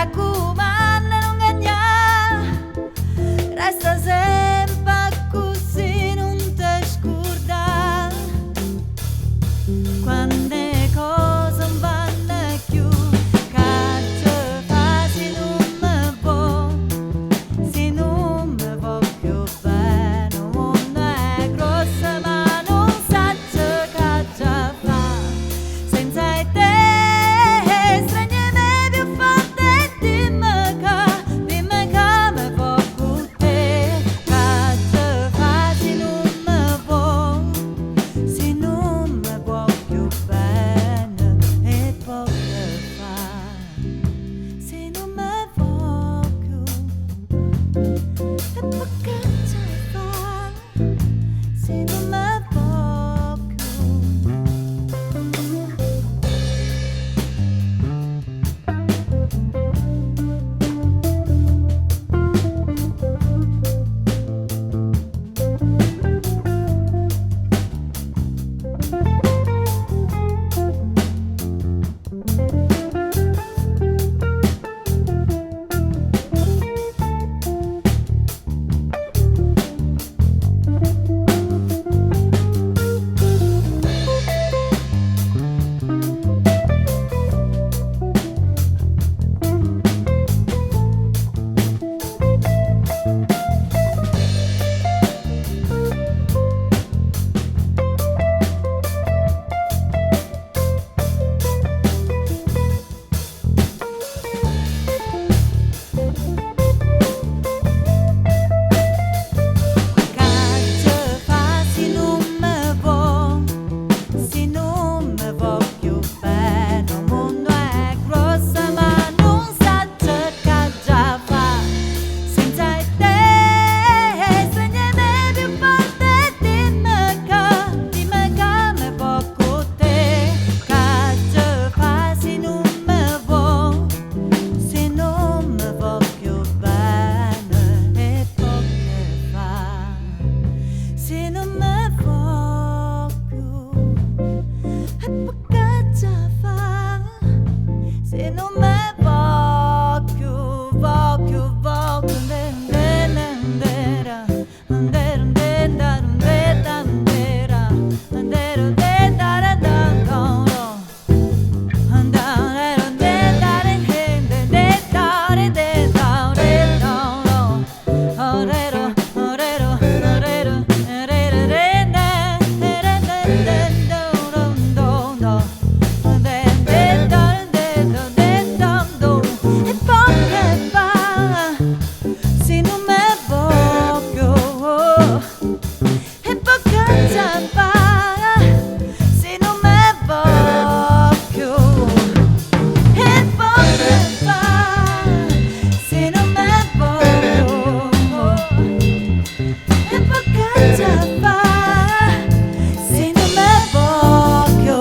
raccomando non cagnà, resta sempre così, non ti scordare. Quando le cose non vanno più, che ci fa se non mi vuoi, se non mi vuoi più bene. Il mondo è grosso ma non sa che ci fa. Senza te strani me più forte, dimmi che mi vuoi con te. Che ci fa se non mi vuoi, se non mi vuoi più bene, e poi che fa se non mi vuoi più, e poi che ci fa se non mi vuoi più. Se non mi vuoi più, e poi che ci fa se non mi vuoi più,